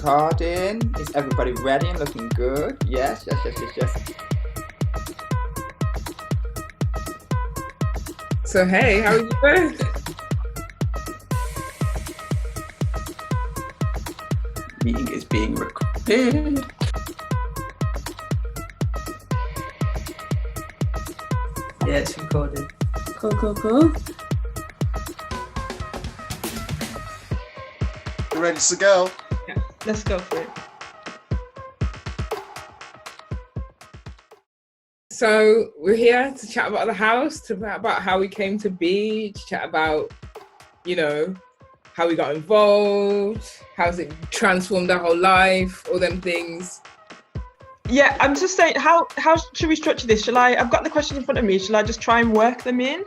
recording. Is everybody ready and looking good? Yes. So hey, how are you doing? Meeting is being recorded. Yeah, it's recorded. Cool. You ready to go? Yeah, let's go for it. So we're here to chat about the house, to chat about how we came to be, to chat about, how we got involved, how's it transformed our whole life, all them things. Yeah, I'm just saying, how should we structure this? I've got the questions in front of me, shall I just try and work them in?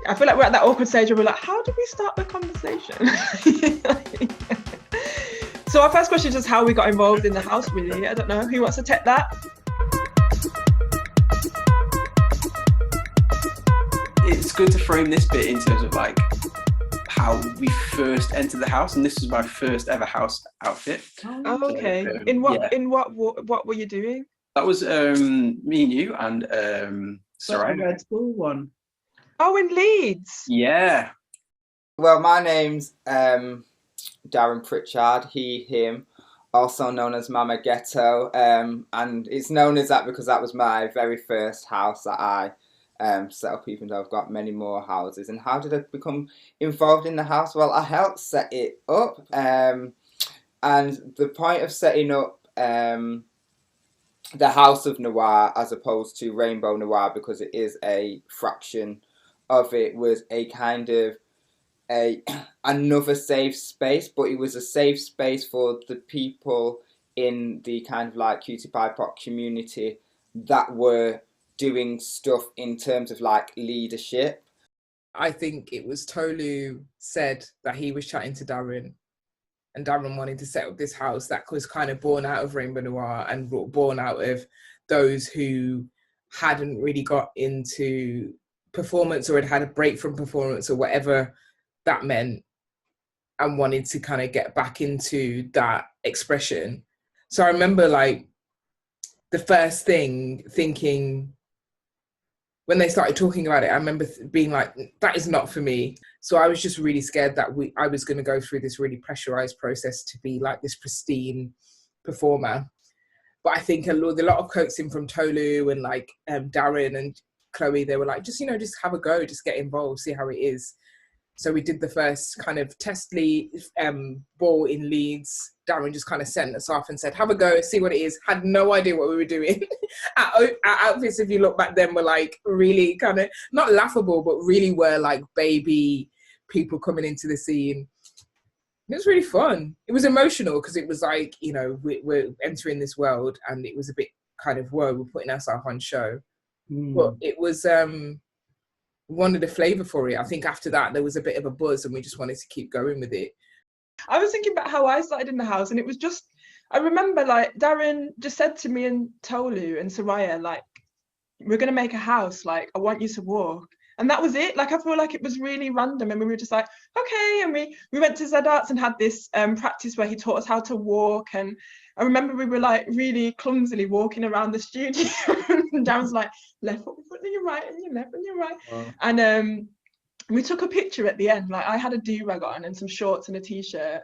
I feel like we're at that awkward stage where we're like, how do we start the conversation? So our first question is just how we got involved in the house, really. I don't know, who wants to take that? It's good to frame this bit in terms of like how we first entered the house, and this was my first ever house outfit. Oh, okay. So, In what were you doing? That was me and you and Sorry, Soraya. Red Bull one. Oh, in Leeds. Yeah. Well, my name's Darren Pritchard, he, him, also known as Mama Ghetto, and it's known as that because that was my very first house that I set up, even though I've got many more houses. And how did I become involved in the house? Well, I helped set it up, and the point of setting up the House of Noir as opposed to Rainbow Noir, because it is a fraction of it, was a kind of another safe space, but it was a safe space for the people in the kind of like Cutie Pie Pot community that were doing stuff in terms of like leadership. I think it was Tolu said that he was chatting to Darren, and Darren wanted to set up this house that was kind of born out of Rainbow Noir and born out of those who hadn't really got into performance or had a break from performance or whatever that meant, and wanted to kind of get back into that expression. So I remember like the first thing thinking, when they started talking about it, I remember being like, that is not for me. So I was just really scared that I was going to go through this really pressurized process to be like this pristine performer. But I think a lot of coaxing from Tolu and like Darren and Chloe, they were like, just have a go, just get involved, see how it is. So we did the first kind of test ball in Leeds. Darren just kind of sent us off and said, have a go, see what it is. Had no idea what we were doing. Our outfits, if you look back then, were like really kind of, not laughable, but really were like baby people coming into the scene. It was really fun. It was emotional because it was like, we're entering this world, and it was a bit kind of, whoa, we're putting ourselves on show. But it was... wanted a flavour for it. I think after that there was a bit of a buzz and we just wanted to keep going with it. I was thinking about how I started in the house, and it was just, I remember like Darren just said to me and Tolu and Soraya, like, we're going to make a house, like I want you to walk. And that was it. Like I feel like it was really random, and we were just like, okay. And we went to Zed Arts and had this practice where he taught us how to walk. And I remember we were like really clumsily walking around the studio. And Darren's like, left foot on your right, and your left on your right. Wow. And we took a picture at the end. Like I had a do-rag on and some shorts and a t-shirt.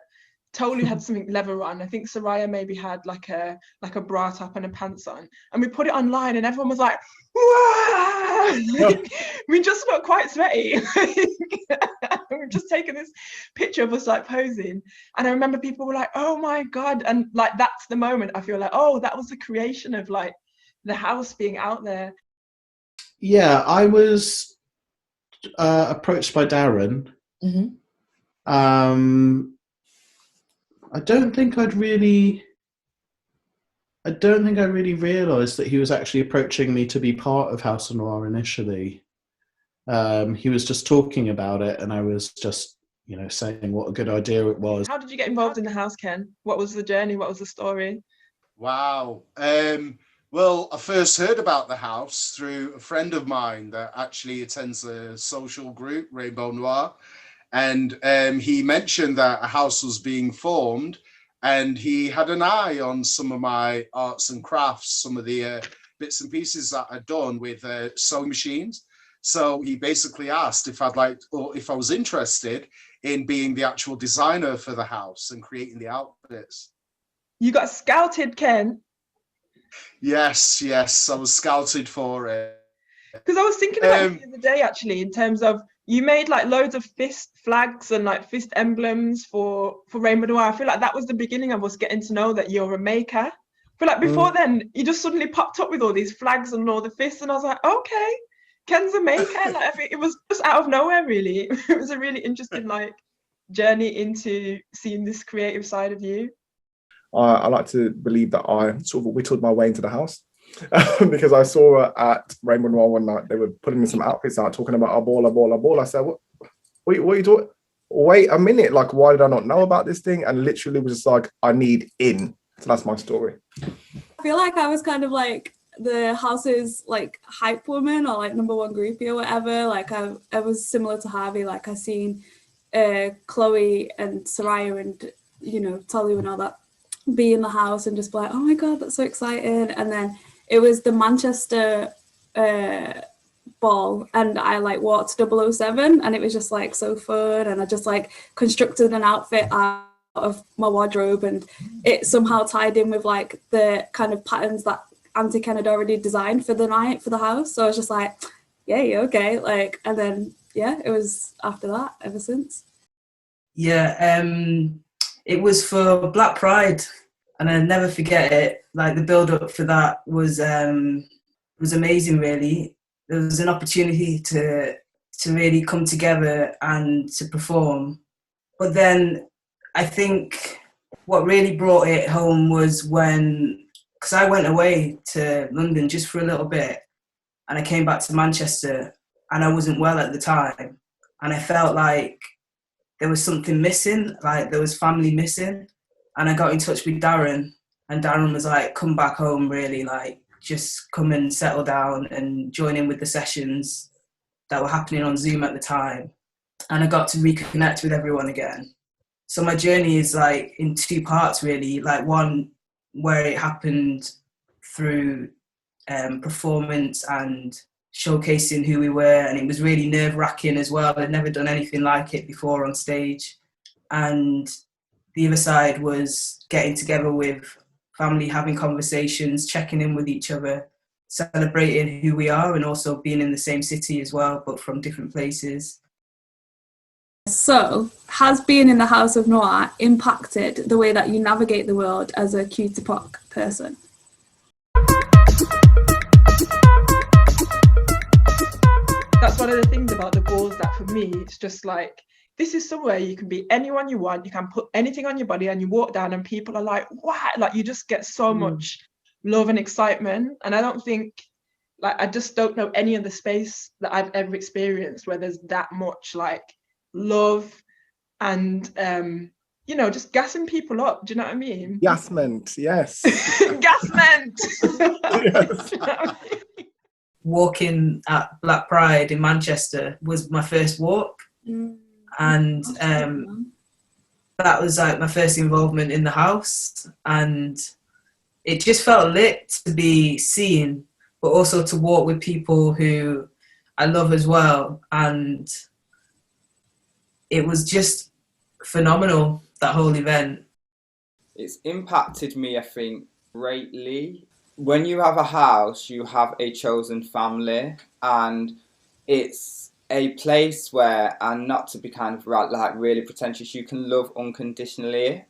Tolu had something leather on. I think Soraya maybe had like a bra top and a pants on. And we put it online, and everyone was like, wow! We just got quite sweaty. We've just taken this picture of us like posing. And I remember people were like, oh my God. And like, that's the moment I feel like, oh, that was the creation of like the house being out there. Yeah, I was approached by Darren. Mm-hmm. I don't think I really realised that he was actually approaching me to be part of House of Noir initially. He was just talking about it, and I was just, saying what a good idea it was. How did you get involved in the house, Ken? What was the journey? What was the story? Wow. Well, I first heard about the house through a friend of mine that actually attends a social group, Rainbow Noir. And he mentioned that a house was being formed, and he had an eye on some of my arts and crafts, some of the bits and pieces that I'd done with sewing machines. So he basically asked if I'd like, or if I was interested in being the actual designer for the house and creating the outfits. You got scouted, Ken. Yes, I was scouted for it. Because I was thinking about it the other day, actually, in terms of you made like loads of fist flags and like fist emblems for Rainbow Noir. I feel like that was the beginning of us getting to know that you're a maker. But like before then, you just suddenly popped up with all these flags and all the fists, and I was like, okay, Ken's a maker. Like, I think it was just out of nowhere, really. It was a really interesting like journey into seeing this creative side of you. I like to believe that I sort of whittled my way into the house because I saw her at Rainbow Noir one night. They were putting me some outfits out, talking about a ball. I said, what are you doing? Wait a minute, like, why did I not know about this thing? And literally was just like, I need in. So that's my story. I feel like I was kind of like the house's like hype woman or like number one groupie or whatever. Like I was similar to Harvey. Like I seen Chloe and Soraya and, you know, Tolu and all that be in the house and just be like, oh my God, that's so exciting. And then it was the Manchester ball and I like walked 007 and it was just like so fun, and I just like constructed an outfit out of my wardrobe, and it somehow tied in with like the kind of patterns that Auntie Ken had already designed for the night for the house. So I was just like, yay, okay, like, and then yeah, it was after that ever since. Yeah, it was for Black Pride, and I'll never forget it. Like the build up for that was amazing. Really, there was an opportunity to really come together and to perform. But then I think what really brought it home was when, because I went away to London just for a little bit, and I came back to Manchester, and I wasn't well at the time, and I felt like there was something missing, like there was family missing. And I got in touch with Darren, and Darren was like, come back home, really, like just come and settle down and join in with the sessions that were happening on Zoom at the time. And I got to reconnect with everyone again. So my journey is like in two parts, really. Like one where it happened through performance and showcasing who we were, and it was really nerve-wracking as well. I'd never done anything like it before on stage. And the other side was getting together with family, having conversations, checking in with each other, celebrating who we are, and also being in the same city as well, but from different places. So, has being in the House of Noir impacted the way that you navigate the world as a QTPOC person? That's one of the things about the balls that for me, it's just like, this is somewhere you can be anyone you want, you can put anything on your body, and you walk down and people are like, what? Like you just get so much love and excitement. And I don't think, like, I just don't know any other space that I've ever experienced where there's that much like love and you know, just gassing people up. Do you know what I mean? Gasment, yes. Gasment. Yes. Do you know what I mean? Walking at Black Pride in Manchester was my first walk. And that was like my first involvement in the house, and it just felt lit to be seen, but also to walk with people who I love as well. And it was just phenomenal, that whole event. It's impacted me, I think, greatly. When you have a house, you have a chosen family, and it's a place where, and not to be kind of like really pretentious, you can love unconditionally,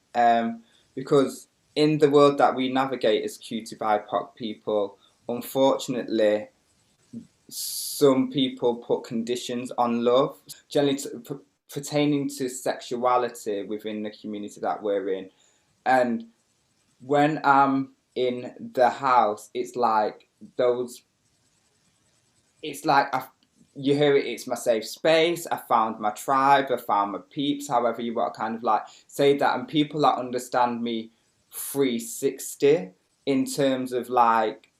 because in the world that we navigate as QT BIPOC people, unfortunately, some people put conditions on love, generally pertaining to sexuality within the community that we're in. And when I'm in the house, it's like those, it's like you hear it, it's my safe space, I found my tribe, I found my peeps, however you want to kind of like say that. And people that understand me 360 in terms of like,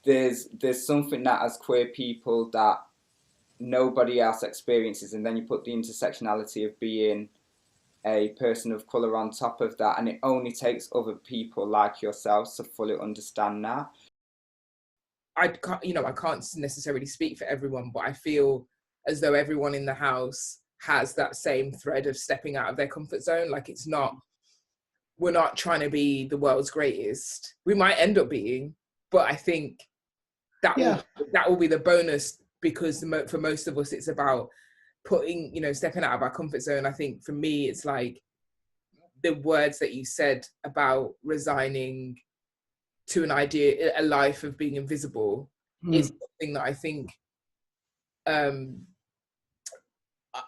there's something that as queer people that nobody else experiences, and then you put the intersectionality of being a person of colour on top of that, and it only takes other people like yourselves to fully understand that. I can't necessarily speak for everyone, but I feel as though everyone in the house has that same thread of stepping out of their comfort zone. Like, we're not trying to be the world's greatest. We might end up being, but I think that will be the bonus, because for most of us, it's about stepping out of our comfort zone. I think for me, it's like the words that you said about resigning to an idea, a life of being invisible, is something that I think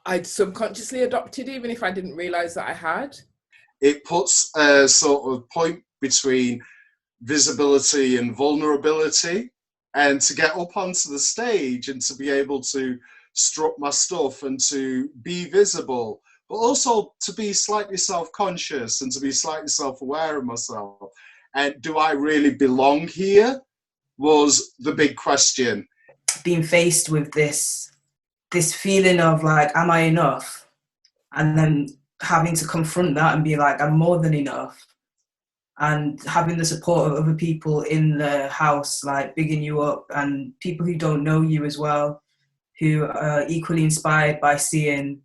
I'd subconsciously adopted, even if I didn't realize that I had. It puts a sort of point between visibility and vulnerability, and to get up onto the stage and to be able to strut my stuff and to be visible, but also to be slightly self-conscious and to be slightly self-aware of myself. And do I really belong here was the big question. Being faced with this feeling of like, am I enough? And then having to confront that and be like, I'm more than enough. And having the support of other people in the house, like bigging you up, and people who don't know you as well, who are equally inspired by seeing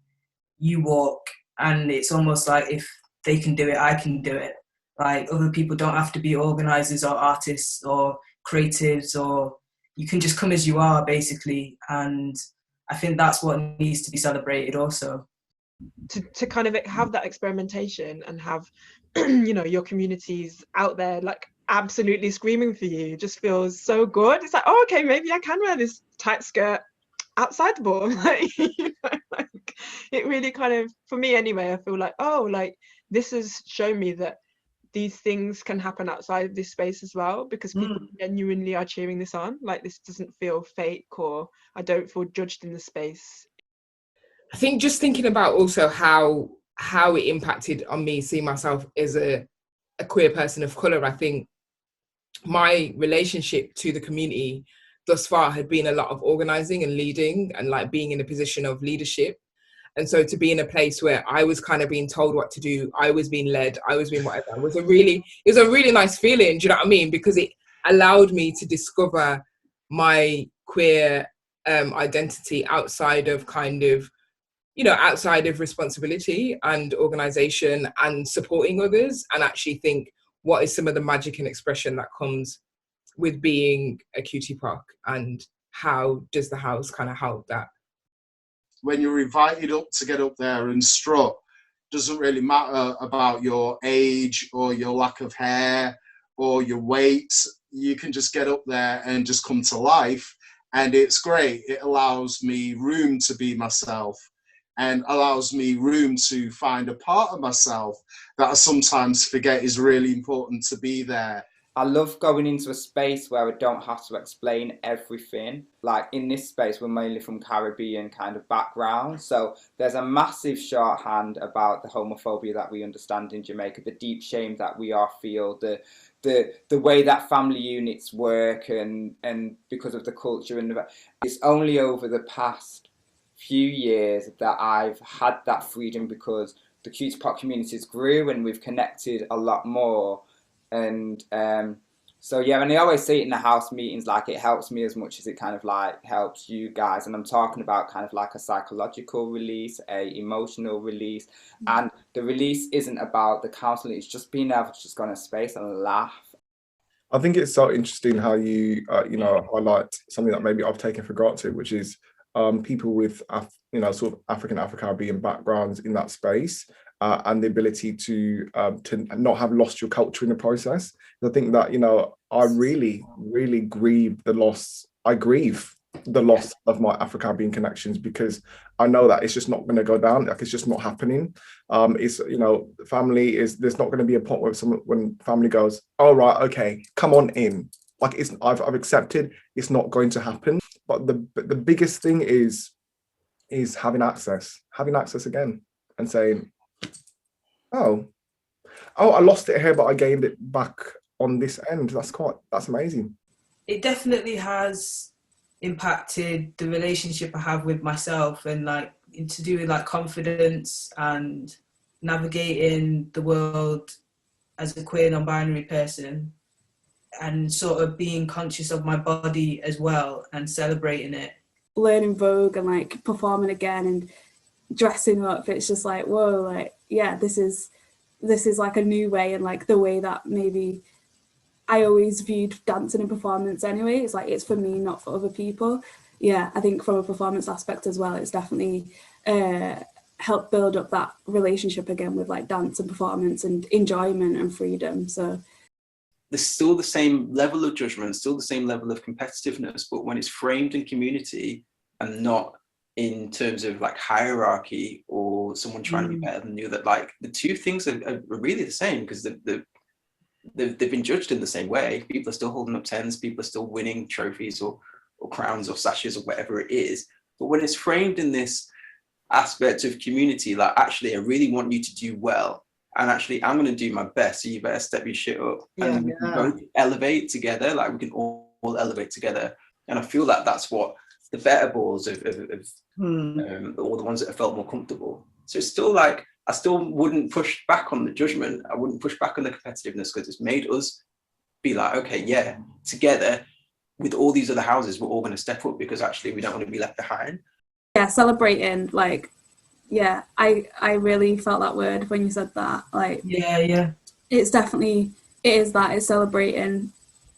you walk. And it's almost like, if they can do it, I can do it. Like, other people don't have to be organisers or artists or creatives, or you can just come as you are, basically. And I think that's what needs to be celebrated also. To kind of have that experimentation and have your communities out there like absolutely screaming for you just feels so good. It's like, oh, okay, maybe I can wear this tight skirt outside the ball. Like, like, it really kind of, for me anyway, I feel like, oh, like this has shown me that these things can happen outside of this space as well, because people genuinely are cheering this on. Like, this doesn't feel fake, or I don't feel judged in the space. I think just thinking about also how it impacted on me seeing myself as a queer person of colour, I think my relationship to the community thus far had been a lot of organising and leading, and like being in a position of leadership. And so to be in a place where I was kind of being told what to do, I was being led, I was being whatever, it was a really nice feeling, do you know what I mean? Because it allowed me to discover my queer identity outside of outside of responsibility and organisation and supporting others, and actually think, what is some of the magic and expression that comes with being a cutie POC, and how does the house kind of help that? When you're invited up to get up there and strut, doesn't really matter about your age or your lack of hair or your weight. You can just get up there and just come to life, and it's great. It allows me room to be myself, and allows me room to find a part of myself that I sometimes forget is really important to be there. I love going into a space where I don't have to explain everything. Like, in this space, we're mainly from Caribbean kind of background, so there's a massive shorthand about the homophobia that we understand in Jamaica, the deep shame that we all feel, the way that family units work, and because of the culture. And it's only over the past few years that I've had that freedom, because the cutie POC communities grew and we've connected a lot more. And so yeah, and I always say it in the house meetings, like, it helps me as much as it kind of like helps you guys. And I'm talking about kind of like a psychological release, a emotional release. And the release isn't about the counselling, it's just being able to just go in a space and laugh. I think it's so interesting how you highlight something that maybe I've taken for granted, which is people with sort of African Afro-Caribbean backgrounds in that space, and the ability to not have lost your culture in the process. I think that I really grieve the loss. I grieve the loss of my Afro-Caribbean connections, because I know that it's just not going to go down. Like, it's just not happening. It's family is. There's not going to be a point where when family goes, "All right, okay, come on in." Like, I've accepted. It's not going to happen. But the biggest thing is having access again, and saying, oh, I lost it here, but I gained it back on this end. That's amazing. It definitely has impacted the relationship I have with myself, and like to do with like confidence and navigating the world as a queer non-binary person, and sort of being conscious of my body as well and celebrating it. Learning Vogue and like performing again and dressing up, it's just like, whoa, like, yeah, this is like a new way, and like the way that maybe I always viewed dancing and performance anyway. It's like, it's for me, not for other people. Yeah, I think from a performance aspect as well, it's definitely helped build up that relationship again with like dance and performance and enjoyment and freedom. So there's still the same level of judgment, still the same level of competitiveness, but when it's framed in community and not in terms of like hierarchy or someone trying to be better than you, that like the two things are really the same, because they've been judged in the same way. People are still holding up tens, people are still winning trophies or crowns or sashes or whatever it is. But when it's framed in this aspect of community, like, actually, I really want you to do well, and actually I'm going to do my best, so you better step your shit up. And we can both elevate together, like we can all elevate together. And I feel like that's what the better balls of all the ones that have felt more comfortable. So it's still like, I still wouldn't push back on the judgment. I wouldn't push back on the competitiveness, because it's made us be like, okay, yeah, together with all these other houses, we're all going to step up, because actually we don't want to be left behind. Yeah, celebrating, like, yeah, I really felt that word when you said that. Like, yeah, it's definitely, it's celebrating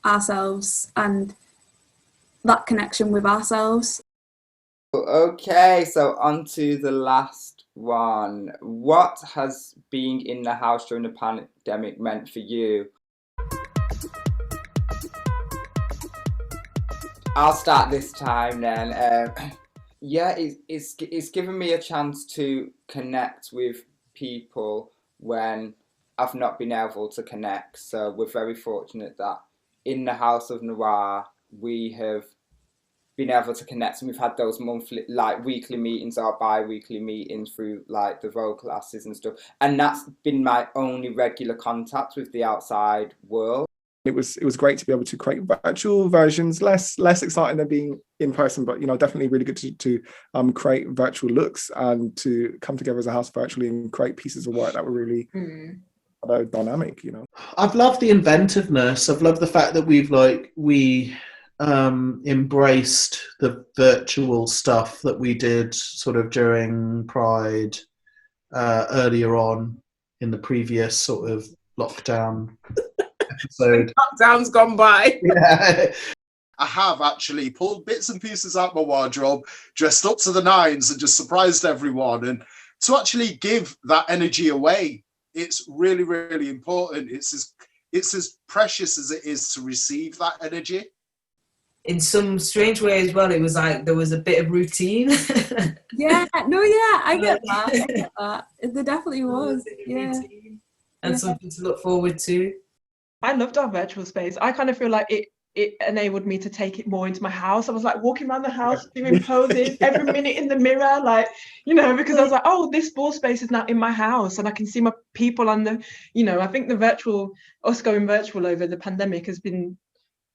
ourselves and that connection with ourselves. Okay, so on to the last one. What has being in the house during the pandemic meant for you? I'll start this time then. Yeah, it's given me a chance to connect with people when I've not been able to connect. So we're very fortunate that in the House of Noir we have been able to connect, and we've had those monthly, like weekly meetings or bi-weekly meetings through like the Vogue classes and stuff. And that's been my only regular contact with the outside world. It was great to be able to create virtual versions, less exciting than being in person, but definitely really good to create virtual looks and to come together as a house virtually and create pieces of work that were really dynamic. I've loved the inventiveness. I've loved the fact that we embraced the virtual stuff that we did sort of during Pride earlier on in the previous sort of lockdown episode. Lockdown's gone by. Yeah. I have actually pulled bits and pieces out my wardrobe, dressed up to the nines, and just surprised everyone. And to actually give that energy away, it's really, really important. It's as precious as it is to receive that energy. In some strange way as well, it was like there was a bit of routine. I get that. There definitely was. Yeah. And something to look forward to. I loved our virtual space. I kind of feel like it enabled me to take it more into my house. I was like walking around the house doing poses every minute in the mirror, like, because I was like, oh, this ball space is now in my house and I can see my people on the, I think us going virtual over the pandemic has been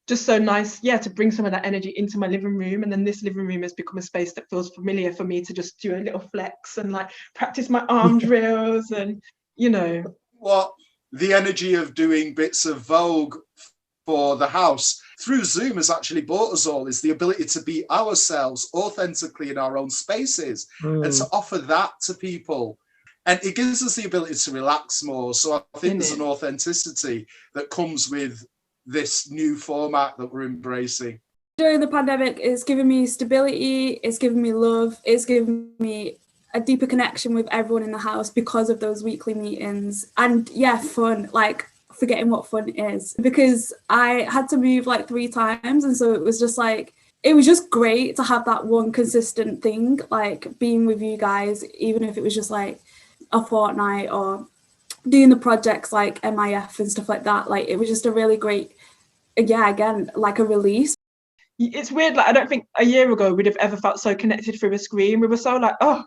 just so nice, to bring some of that energy into my living room. And then this living room has become a space that feels familiar for me to just do a little flex and like practice my arm drills and, What the energy of doing bits of Vogue for the house through Zoom has actually brought us all is the ability to be ourselves authentically in our own spaces and to offer that to people. And it gives us the ability to relax more. So I think there's an authenticity that comes with this new format that we're embracing. During the pandemic, it's given me stability, it's given me love, it's given me a deeper connection with everyone in the house because of those weekly meetings. And fun, like forgetting what fun is, because I had to move like 3 times, and so it was just like, it was just great to have that one consistent thing, like being with you guys, even if it was just like a fortnight or doing the projects like MIF and stuff like that. Like, it was just a really great, again, like a release. It's weird, like I don't think a year ago we'd have ever felt so connected through a screen. We were so like, oh,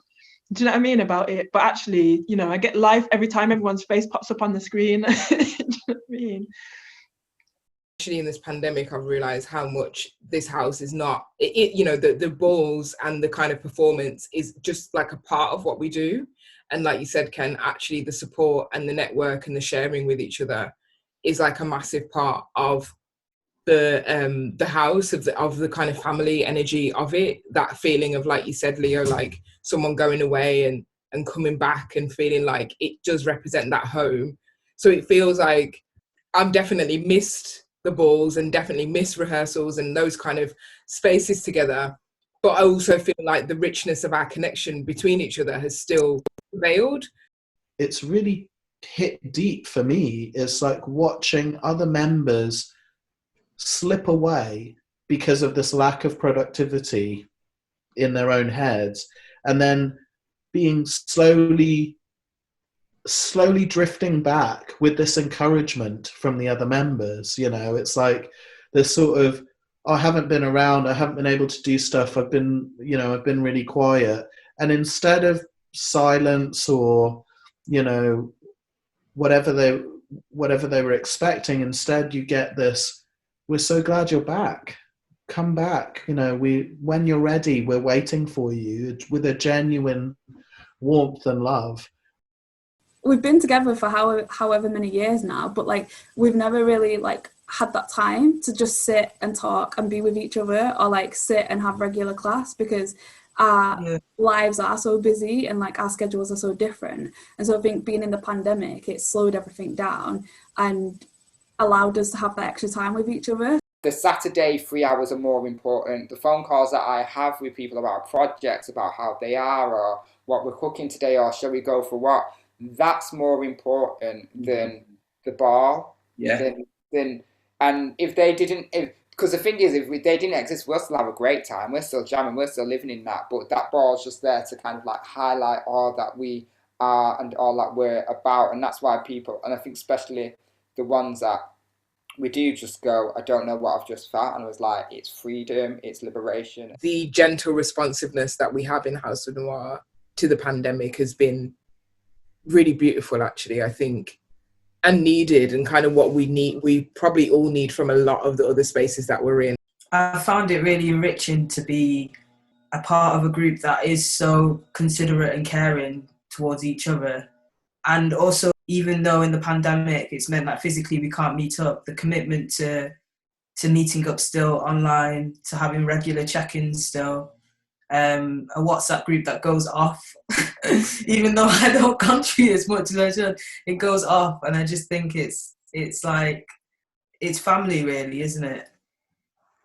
do you know what I mean about it? But actually, I get life every time everyone's face pops up on the screen. Do you know what I mean? Actually, in this pandemic, I've realised how much this house is not, the balls and the kind of performance is just like a part of what we do. And like you said, Ken, actually the support and the network and the sharing with each other is like a massive part of the house, of the kind of family energy of it. That feeling of, like you said, Leo, like someone going away and coming back and feeling like it does represent that home. So it feels like I've definitely missed the balls and definitely missed rehearsals and those kind of spaces together. But I also feel like the richness of our connection between each other has still prevailed. It's really hit deep for me. It's like watching other members slip away because of this lack of productivity in their own heads, and then being slowly drifting back with this encouragement from the other members. You know, it's like this sort of, I haven't been around, I haven't been able to do stuff, I've been really quiet. And instead of silence or, you know, whatever they were expecting, instead you get this, we're so glad you're back. Come back. You know, when you're ready, we're waiting for you, with a genuine warmth and love. We've been together for however many years now, but like we've never really like had that time to just sit and talk and be with each other, or like sit and have regular class, because our lives are so busy and like our schedules are so different. And so I think being in the pandemic, it slowed everything down and allowed us to have that extra time with each other. The Saturday 3 hours are more important. The phone calls that I have with people about projects, about how they are, or what we're cooking today, or shall we go for what, that's more important than the ball. Yeah. And if they didn't, because the thing is, if they didn't exist, we'll still have a great time. We're still jamming. We're still living in that. But that ball's just there to kind of like highlight all that we are and all that we're about. And that's why people, and I think especially the ones that we do just go, I don't know what I've just felt. And I was like, it's freedom, it's liberation. The gentle responsiveness that we have in House of Noir to the pandemic has been really beautiful, actually, I think, and needed, and kind of what we probably all need from a lot of the other spaces that we're in. I found it really enriching to be a part of a group that is so considerate and caring towards each other. And also, even though in the pandemic it's meant that physically we can't meet up, the commitment to meeting up still online, to having regular check-ins still, a WhatsApp group that goes off, even though I don't contribute as much as I should, it goes off. And I just think it's like, it's family really, isn't it?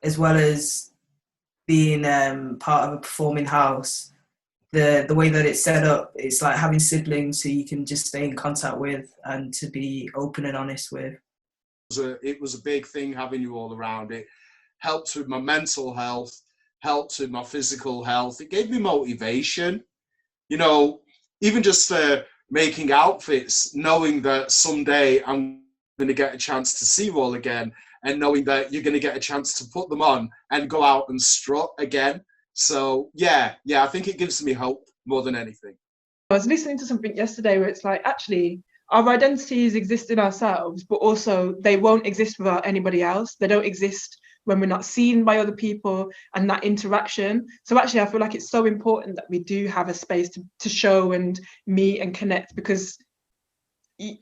As well as being part of a performing house, the way that it's set up, it's like having siblings who you can just stay in contact with and to be open and honest with. It was a big thing having you all around. It helped with my mental health, helped with my physical health. It gave me motivation, you know, even just making outfits, knowing that someday I'm going to get a chance to see you all again, and knowing that you're going to get a chance to put them on and go out and strut again. So yeah, I think it gives me hope more than anything. I was listening to something yesterday where it's like, actually, our identities exist in ourselves, but also they won't exist without anybody else. They don't exist when we're not seen by other people, and that interaction. So actually, I feel like it's so important that we do have a space to show and meet and connect, because we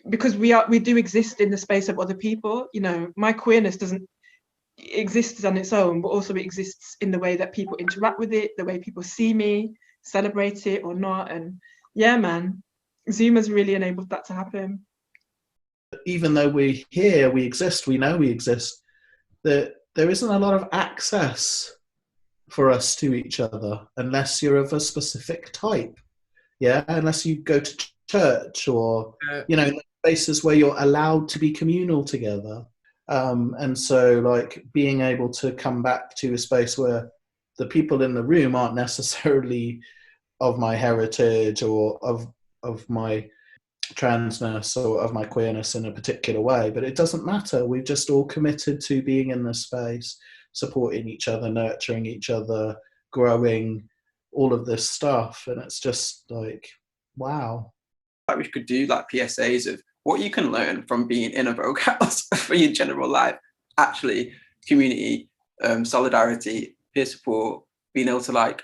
do exist in the space of other people. You know, my queerness doesn't exist on its own, but also it exists in the way that people interact with it, the way people see me, celebrate it or not. And yeah, man, Zoom has really enabled that to happen. Even though we're here, we exist, we know we exist, there isn't a lot of access for us to each other unless you're of a specific type. Yeah, unless you go to church or, you know, places where you're allowed to be communal together. And so, like, being able to come back to a space where the people in the room aren't necessarily of my heritage or of my transness or of my queerness in a particular way, but it doesn't matter. We've just all committed to being in this space, supporting each other, nurturing each other, growing, all of this stuff. And it's just like, wow. Like, we could do like PSAs of what you can learn from being in a Vogue house for your general life. Actually, community, solidarity, peer support, being able to like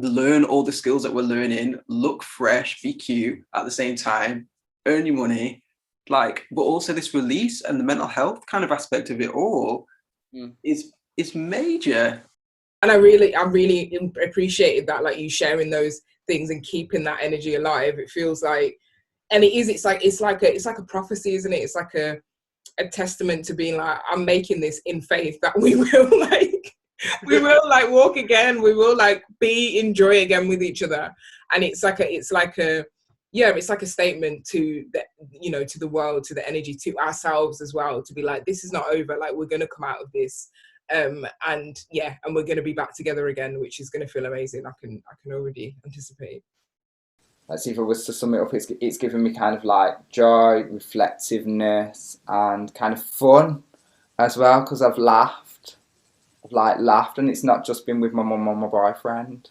learn all the skills that we're learning, look fresh, be cute at the same time, earn your money, like, but also this release and the mental health kind of aspect of it all is major. And I really appreciated that, like, you sharing those things and keeping that energy alive. It feels like, and it's like a prophecy, isn't it? It's like a testament to being like, I'm making this in faith that we will like walk again, we will like be in joy again with each other. And it's like a statement to the, you know, to the world, to the energy, to ourselves as well, to be like, this is not over, like, we're going to come out of this, and we're going to be back together again, which is going to feel amazing. I can already anticipate. Let's see, if I was to sum it up, it's given me kind of like joy, reflectiveness, and kind of fun as well, because I've laughed, and it's not just been with my mum or my boyfriend.